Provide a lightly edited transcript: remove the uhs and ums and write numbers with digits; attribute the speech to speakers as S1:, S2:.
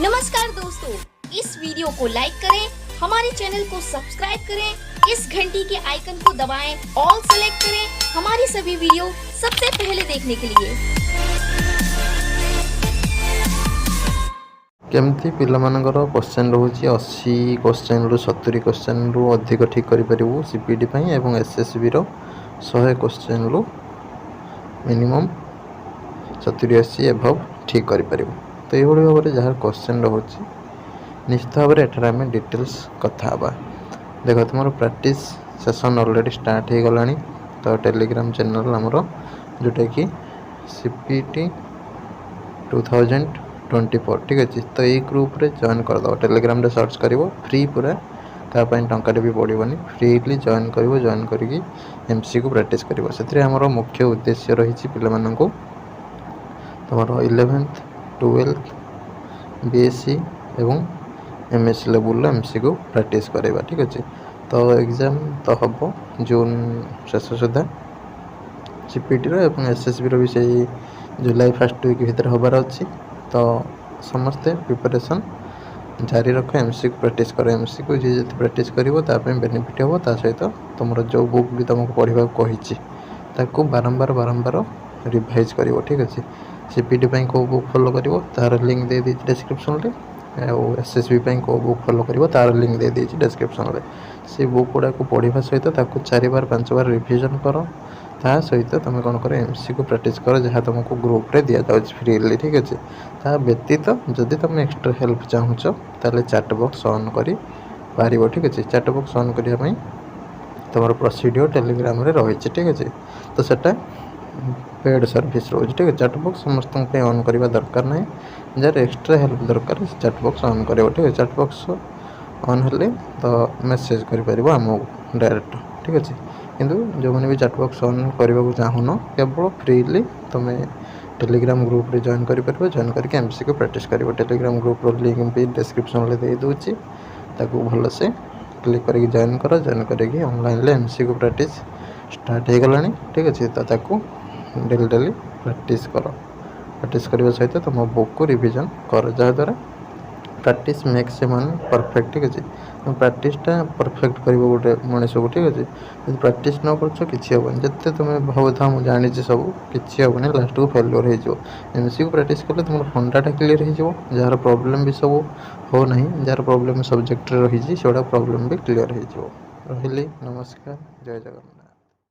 S1: नमस्कार दोस्तों, इस वीडियो को लाइक करें, हमारे चैनल को सब्सक्राइब करें, इस घंटी के आइकन को दबाएं, ऑल सेलेक्ट करें हमारी सभी वीडियो सबसे पहले देखने के लिए।
S2: केमती पिलामानंकर क्वेश्चन रोचे 80 क्वेश्चन रु 70 क्वेश्चन रु अधिक ठीक करूँ सीपीटी एवं एसएसबी 100 क्वेश्चन रु मिनिमम 70-80 एभव ठीक करूँ। तो ये भाव में जहाँ क्वेश्चन रोचे निश्चित भाव में एठार आम डिटेल्स कथा देख तुम प्रैक्टिस सेशन ऑलरेडी स्टार्ट हो गला। तो टेलीग्राम चैनल आमर जोटा कि सीपीटी 2024 ठीक अच्छे। तो ये ग्रुप रे जॉइन करदे टेलीग्राम रे सर्च कर फ्री पूरा तापाई टंकाटे भी पड़ोनी फ्रीली जॉइन कर जॉइन करके एमसी को प्रैक्टिस कर से मुख्य उद्देश्य रही पिलामानंकु तुम 11th 12th बीएससी एवं एमएससी लेवल एमसी को प्रैक्टिस करवा ठीक अच्छे। तो एग्जाम तो हम जून शेष सुधा सीपीटी एवं एसएसबी भी से जुलाई फर्स्ट वीक भितर हबार अच्छी। तो समस्ते प्रिपरेशन जारी रख एमसी को प्रैक्टिस कर एमसी को जी जो प्रैक्टिस कर बेनिफिट हम ता सहित तुम जो बुक भी तुमको पढ़ा कही बारंबार रिवाइज कर ठीक अच्छे। सीपीटी को बुक फॉलो कर तार लिंक दे दी डिस्क्रिप्शन में और एसएसबी को बुक फॉलो कर तार लिंक दे दी डिस्क्रिप्शन में से बुक गुड़ा को पढ़ा सहित 4 बार 5 बार रिविजन कर ता सहित तुम कौन कर एमसी को प्रैक्टिस कर जहाँ तुमको ग्रुप रे दि जाऊँ फ्रीली ठीक अच्छे। ता व्यतीत जदि तुम एक्सट्रा हेल्प चाहूच ताले चैट बॉक्स ऑन कर पार ठीक अच्छे। चैट बॉक्स ऑन करने तुम प्रोसीड्योर टेलीग्राम रे रही ठीक अच्छे। तो सेटा पेड सर्विस रोज ठीक है। चैट बॉक्स समस्त ऑन करवा दरकार ना जार एक्सट्रा हेल्प दरकार चैट बॉक्स ऑन कर ठीक है। चैट बॉक्स ऑन हेले तो मेसेज कर आम डायरेक्ट ठीक अच्छे। किंतु जो मैंने भी चैट बॉक्स ऑन करने को चाहून केवल फ्रीली तुम टेलीग्राम ग्रुप रे जॉइन कर जॉइन करके एमसी को प्रैक्टिस कर टेलीग्राम ग्रुप लिंक भी डिस्क्रिप्शन में दे दूँगी ताकू भल से क्लिक करके जॉइन कर जॉइन करके ऑनलाइन एमसी को प्रैक्टिस स्टार्ट हो गला ठीक अच्छे। तो ताकू डेली डेली प्रैक्टिस करने सहित तुम बुक को रिवीजन कर जहाँद्वारा practice makes a man perfect ठीक अच्छे। तुम प्रैक्टिसटा परफेक्ट कर गोटे मनीष को ठीक अच्छे। यदि प्रैक्टिस न कर कि हेनी जिते तुम्हें भाव था मुझे जानी सब कि हेनी लास्ट को फेल्योर हो एमसी को प्रैक्टिस कले तुम फंडाटा क्लीयर हो जार प्रोब्लेम भी सब हो ना जार प्रोब्लेम सब्जेक्ट रही से प्रोब्लेम भी क्लीयर हो। रही नमस्कार जय जगन्नाथ।